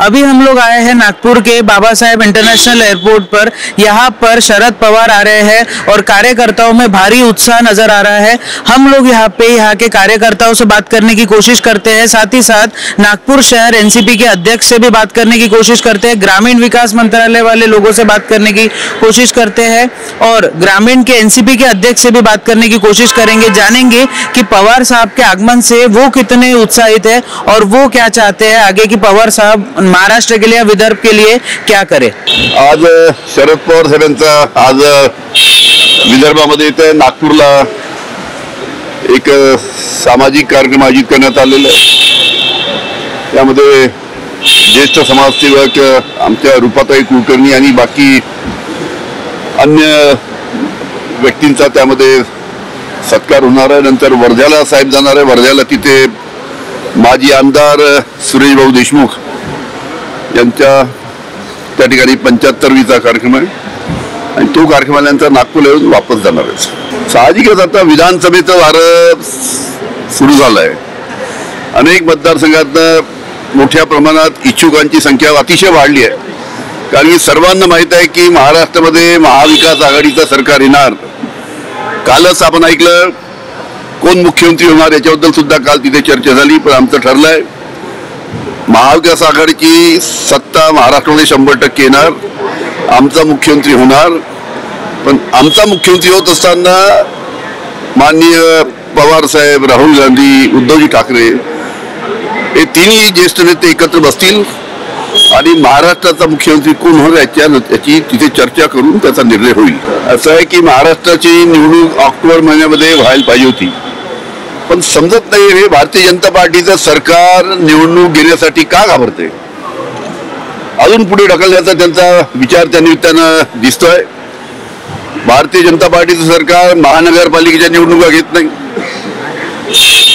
अभी हम लोग आए हैं नागपुर के बाबा साहेब इंटरनेशनल एयरपोर्ट पर। यहाँ पर शरद पवार आ रहे हैं और कार्यकर्ताओं में भारी उत्साह नजर आ रहा है। हम लोग यहाँ के कार्यकर्ताओं से बात करने की कोशिश करते हैं, साथ ही साथ नागपुर शहर एनसीपी के अध्यक्ष से भी बात करने की कोशिश करते हैं, ग्रामीण विकास मंत्रालय वाले लोगों से बात करने की कोशिश करते हैं और ग्रामीण के एनसीपी के अध्यक्ष से भी बात करने की कोशिश करेंगे। जानेंगे कि पवार साहब के आगमन से वो कितने उत्साहित है और वो क्या चाहते हैं आगे की पवार साहब महाराष्ट्र के लिए, विदर्भ के लिए क्या करे। आज शरद पवार साहेबांचा आज विदर्भामध्ये इथे नागपूरला एक सामाजिक कार्यक्रम आयोजित करण्यात आलेला आहे। त्यामध्ये ज्येष्ठ समाजसेवक आमच्या रूपाताई कुलकर्णी आणि बाकी अन्य व्यक्तींचा त्यामध्ये सत्कार होणार आहे। नंतर वर्ध्याला साहेब जाणार आहे। वर्ध्याला तिथे माजी आमदार सुरेश भाऊ देशमुख यांच्या त्या ठिकाणी 75वीचा कार्यक्रम आहे आणि तो कार्यक्रम आल्यानंतर नागपूरला येऊन वापस जाणार आहे। साहजिकच आता विधानसभेचं वारं सुरू झालं आहे। अनेक मतदारसंघात मोठ्या प्रमाणात इच्छुकांची संख्या अतिशय वाढली आहे, कारण की सर्वांना माहित आहे की महाराष्ट्रामध्ये महाविकास आघाडीचं सरकार येणार। कालच आपण ऐकलं कोण मुख्यमंत्री होणार याच्याबद्दल सुद्धा काल तिथे चर्चा झाली, पण आमचं ठरलंय महाविकास आघाडीची सत्ता महाराष्ट्रामध्ये 100% येणार, आमचा मुख्यमंत्री होणार। पण आमचा मुख्यमंत्री होत असताना माननीय पवार साहेब, राहुल गांधी, उद्धवजी ठाकरे हे तिन्ही ज्येष्ठ नेते एकत्र बसतील आणि महाराष्ट्राचा मुख्यमंत्री कोण होणार याची तिथे चर्चा करून त्याचा निर्णय होईल। असं आहे की महाराष्ट्राची निवडणूक ऑक्टोबर महिन्यामध्ये व्हायला पाहिजे होती, पण समजत नाही हे भारतीय जनता पार्टीचं सरकार निवडणूक घेण्यासाठी का घाबरते। अजून पुढे ढकलण्याचा त्यांचा विचार त्या निमित्तानं दिसतोय। भारतीय जनता पार्टीचं सरकार महानगरपालिकेच्या निवडणुका घेत नाही,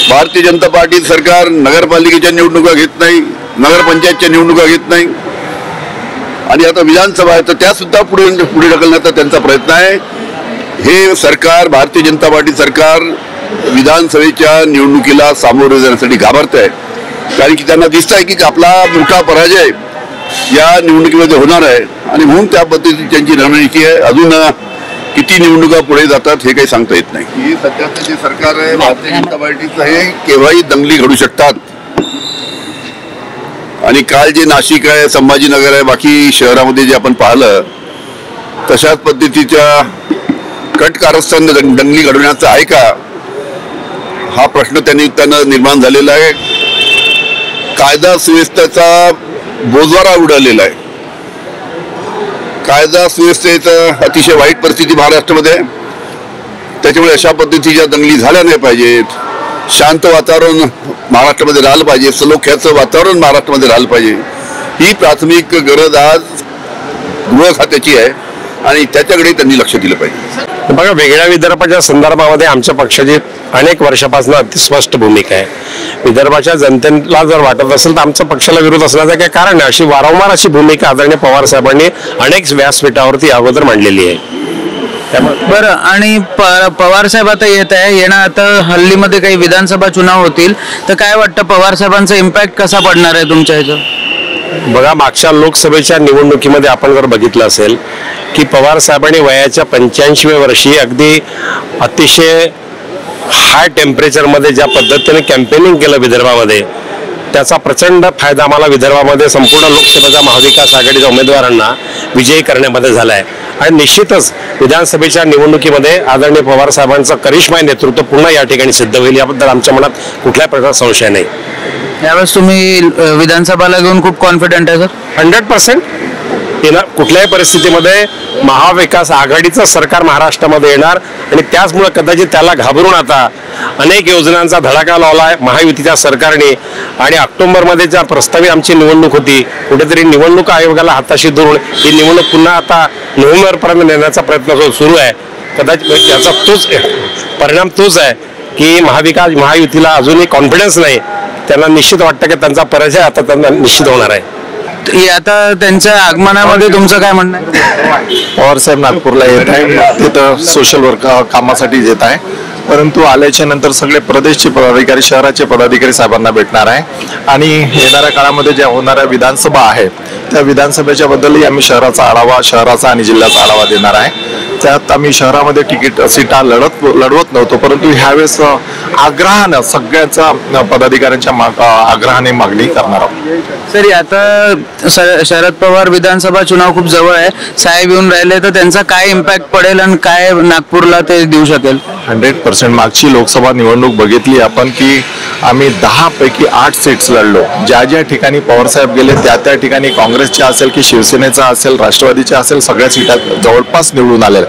भारतीय जनता पार्टीचं सरकार नगरपालिकेच्या निवडणुका घेत नाही, नगरपंचायतच्या निवडणुका घेत नाही आणि आता विधानसभा आहे तर त्या सुद्धा पुढे ढकलण्याचा त्यांचा प्रयत्न आहे। हे सरकार, भारतीय जनता पार्टी सरकार विधानसभेच्या निवडणुकीला सामोरे जाण्यासाठी घाबरत आहे, कारण की त्यांना दिसत आहे की आपला मोठा पराजय या निवडणुकीमध्ये होणार आहे आणि म्हणून त्या पद्धतीची त्यांची रणनीती आहे। अजून किती निवडणुका पुढे जातात हे काही सांगता येत नाही। ही सध्याचं जे सरकार आहे भारतीय जनता पार्टीचं हे केव्हाही दंगली घडू शकतात आणि काल जे नाशिक आहे, संभाजीनगर आहे, बाकी शहरामध्ये जे आपण पाहिलं तशाच पद्धतीच्या कट कारस्थान दंगली घडवण्याचा आहे का हा प्रश्न त्या निमित्तानं निर्माण झालेला आहे। कायदा सुव्यवस्थेचा बोजवारा उडालेला आहे। कायदा सुव्यवस्थेचं अतिशय वाईट परिस्थिती महाराष्ट्रामध्ये, त्याच्यामुळे अशा पद्धतीच्या दंगली झाल्या नाही पाहिजेत। शांत वातावरण महाराष्ट्रामध्ये राहिलं पाहिजे, सलोख्याचं वातावरण महाराष्ट्रामध्ये राहिलं पाहिजे, ही प्राथमिक गरज आज गृह खात्याची आहे आणि त्याच्याकडे त्यांनी लक्ष दिलं पाहिजे। बघा, वेगळ्या विदर्भाच्या संदर्भामध्ये आमच्या पक्षाची अनेक वर्षापासून अतिस्पष्ट भूमिका आहे। विदर्भाच्या जनतेला जर वाटत असेल तर आमच्या पक्षाला विरोध असण्याचं काय कारण नाही, अशी वारंवार अशी भूमिका आदरणीय पवार साहेबांनी अनेक व्यासपीठावरती अगोदर मांडलेली आहे। बरं, आणि पवार साहेब आता येणार आता हल्लीमध्ये काही विधानसभा चुनाव होतील तर काय वाटतं पवार साहेबांचा इम्पॅक्ट कसा पडणार आहे तुमच्या ह्याच्यावर? बघा, मागच्या लोकसभेच्या निवडणुकीमध्ये आपण जर बघितलं असेल की पवार साहेबांनी वयाच्या 85व्या वर्षी अगदी अतिशय हाय टेम्परेचरमध्ये ज्या पद्धतीने कॅम्पेनिंग केलं विदर्भामध्ये, त्याचा प्रचंड फायदा आम्हाला विदर्भामध्ये संपूर्ण लोकसभेचा महाविकास आघाडीच्या उमेदवारांना विजयी करण्यामध्ये झाला आहे आणि निश्चितच विधानसभेच्या निवडणुकीमध्ये आदरणीय पवार साहेबांचं करिश्माई नेतृत्व पुन्हा या ठिकाणी सिद्ध होईल याबद्दल आमच्या मनात कुठल्याही प्रकारचा संशय नाही। यावेळेस तुम्ही विधानसभाला घेऊन खूप कॉन्फिडंट आहे सर? 100% येणार। कुठल्याही परिस्थितीमध्ये महाविकास आघाडीचं सरकार महाराष्ट्रामध्ये येणार आणि त्याचमुळे कदाचित त्याला घाबरून आता अनेक योजनांचा धडाका लावला महायुतीच्या सरकारने आणि ऑक्टोबरमध्ये ज्या प्रस्तावित आमची निवडणूक होती, कुठेतरी निवडणूक आयोगाला हाताशी धरून ही निवडणूक पुन्हा आता नोव्हेंबरपर्यंत नेण्याचा प्रयत्न सुरू आहे। कदाचित याचा तोच परिणाम तोच आहे की महायुतीला अजूनही कॉन्फिडन्स नाही, त्यांना निश्चित वाटतं की त्यांचा पराजय आता त्यांना निश्चित होणार आहे। आता त्यांच्या आगमनामध्ये तुमचं काय म्हणणं आहे? पवार साहेब नागपूरला येत आहे, तिथं सोशल वर्क कामासाठी येत आहे परंतु आल्याच्या नंतर सगळे प्रदेशचे पदाधिकारी, शहराचे पदाधिकारी साहेबांना भेटणार आहे आणि येणाऱ्या काळामध्ये ज्या होणाऱ्या विधानसभा आहेत त्या विधानसभेच्या बद्दलही आम्ही शहराचा आणि जिल्ह्याचा आढावा देणार आहे. त्यात आम्ही शहरामध्ये सीटा लढवत नव्हतो, परंतु ह्यावेळेस आग्रहानं सगळ्यांचा पदाधिकाऱ्यांच्या आग्रहाने मागणी करणार आहोत. सर, आता शरद पवार विधानसभा चुनाव खूप जवळ आहे, साहेब येऊन राहिले तर त्यांचा काय इम्पॅक्ट पडेल आणि काय नागपूरला ते देऊ शकेल? 100% मागची लोकसभा निवडणूक बघितली आपण की आम्ही 10 पैकी 8 सीट्स लढलो. ज्या ठिकाणी पवारसाहेब गेले त्या ठिकाणी काँग्रेसच्या असेल की शिवसेनेचा असेल, राष्ट्रवादीच्या असेल, सगळ्या सीटा जवळपास निवडून आल्या.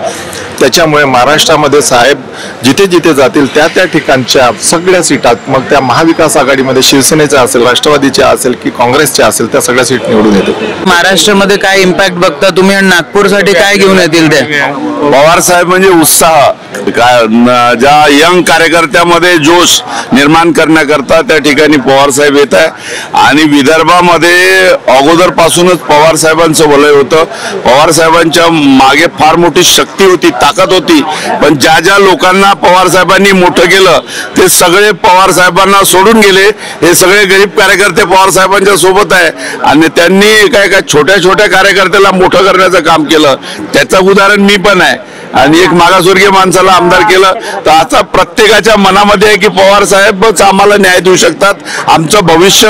त्याच्यामुळे महाराष्ट्रामध्ये साहेब जिथे जिथे जातील त्या ठिकाणच्या सगळ्या सीटा, मग त्या महाविकास आघाडीमध्ये शिवसेनेच्या असेल, राष्ट्रवादीच्या असेल की काँग्रेसच्या असेल, त्या सगळ्या सीट निवडून येतील. महाराष्ट्रामध्ये काय इम्पॅक्ट बघता तुम्ही आणि नागपूरसाठी काय घेऊन येतील ते? पवार साहेब म्हणजे उत्साह, ज्या यंग कार्यकर्त्यामध्ये जोश निर्माण करण्याकरता त्या ठिकाणी पवार साहेब येत आहे. आणि विदर्भामध्ये अगोदर पासूनच पवार साहेबांचं वलय होतं. पवार साहेबांच्या मागे फार मोठी शक्ती होती, ताकद होती, पण ज्या लोकांना पवार साहेबांनी मोठं केलं ते सगळे पवार साहेबांना सोडून गेले. हे सगळे गरीब कार्यकर्ते पवार साहेबांच्या सोबत आहे आणि त्यांनी काय छोट्या कार्यकर्त्याला मोठं करण्याचं काम केलं. त्याचं उदाहरण मी पण आहे. आणि एक मागासवर्गीय माणसाला आमदार केलं, तर आता प्रत्येकाच्या मनामध्ये आहे की पवार साहेबच आम्हाला न्याय देऊ शकतात, आमचं भविष्य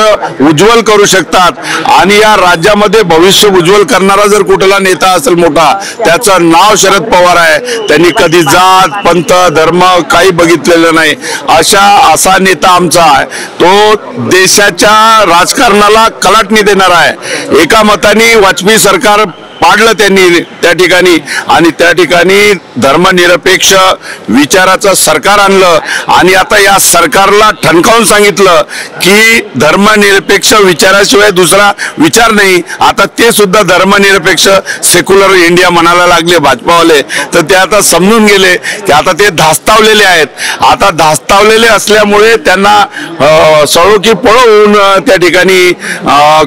उज्ज्वल करू शकतात. आणि या राज्यामध्ये भविष्य उज्ज्वल करणारा जर कुठला नेता असेल मोठा, त्याचं नाव शरद पवार आहे. त्यांनी कधी जात पंथ धर्म काही बघितलेलं नाही. असा नेता आमचा आहे, तो देशाच्या राजकारणाला कलाटणी देणारा आहे. एका मताने वाजपेयी सरकार पाडलं त्यांनी त्या ठिकाणी, आणि त्या ठिकाणी धर्मनिरपेक्ष विचाराचं सरकार आणलं. आणि आता या सरकारला ठणकावून सांगितलं की धर्मनिरपेक्ष विचाराशिवाय दुसरा विचार नाही. आता ते सुद्धा धर्मनिरपेक्ष सेक्युलर इंडिया म्हणायला लागले भाजपावाले. तर ते आता समजून गेले की आता ते धास्तावलेले आहेत. आता धास्तावलेले असल्यामुळे त्यांना सळोकी पळवून त्या ठिकाणी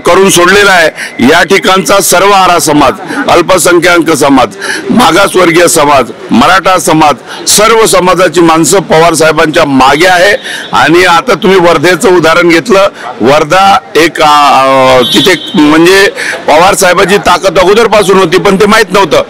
करून सोडलेला आहे. या ठिकाणचा सर्व आरा समाज, अल्पसंख्याक समाज, मागासवर्गीय समाज, मराठा समाज, सर्व समाजाची माणसं पवार साहेबांच्या मागे आहे. आणि आता तुम्ही वर्धेचं उदाहरण घेतलं, वर्धा एक तिथे म्हणजे पवार साहेबांची ताकद अगोदरपासून होती, पण ते माहित नव्हतं.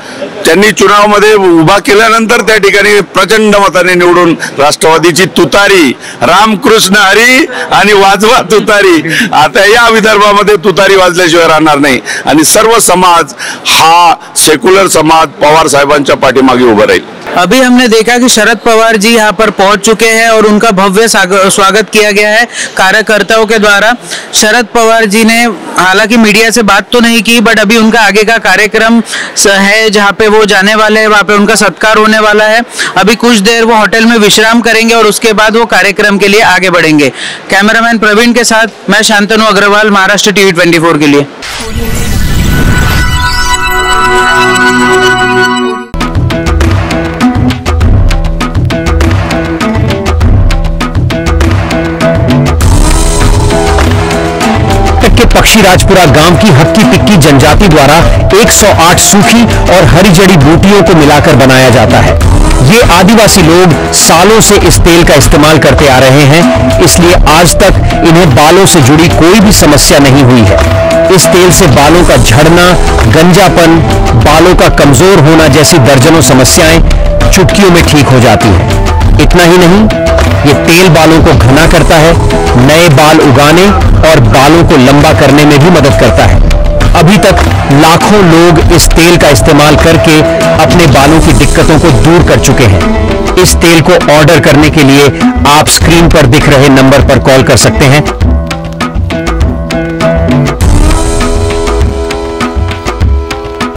त्यांनी चुनावामध्ये उभा केल्यानंतर त्या ठिकाणी प्रचंड मताने निवडून राष्ट्रवादीची तुतारी, रामकृष्ण हरी आणि वाजवा तुतारी. आता या विदर्भामध्ये तुतारी वाजल्याशिवाय राहणार नाही. आणि सर्व समाज हा सेक्युलर समाज पवार साहेबांच्या पाठीमागे उभा राहील. अभी हमने देखा कि शरद पवार जी यहाँ पर पहुंच चुके हैं और उनका भव्य स्वागत किया गया है कार्यकर्ताओं के द्वारा. शरद पवार जी ने हालांकि मीडिया से बात तो नहीं की, बट अभी उनका आगे का कार्यक्रम है जहाँ पे वो जाने वाले हैं, वहाँ पे उनका सत्कार होने वाला है. अभी कुछ देर वो होटल में विश्राम करेंगे और उसके बाद वो कार्यक्रम के लिए आगे बढ़ेंगे. कैमरामैन प्रवीण के साथ मैं शांतनु अग्रवाल, महाराष्ट्र टीवी 24 के लिए. पक्षी राजपुरा गांव की हक्की पिक्की जनजाति द्वारा 108 सूखी और हरी जड़ी बूटियों को मिलाकर बनाया जाता है. ये आदिवासी लोग सालों से इस तेल का इस्तेमाल करते आ रहे हैं, इसलिए आज तक इन्हें बालों से जुड़ी कोई भी समस्या नहीं हुई है. इस तेल से बालों का झड़ना, गंजापन, बालों का कमजोर होना जैसी दर्जनों समस्याएं चुटकियों में ठीक हो जाती हैं. इतना ही नहीं, ये तेल बालों को घना करता है, नए बाल उगाने और बालों को लंबा करने में भी मदद करता है. अभी तक लाखों लोग इस तेल का इस्तेमाल करके अपने बालों की दिक्कतों को दूर कर चुके हैं. इस तेल को ऑर्डर करने के लिए आप स्क्रीन पर दिख रहे नंबर पर कॉल कर सकते हैं.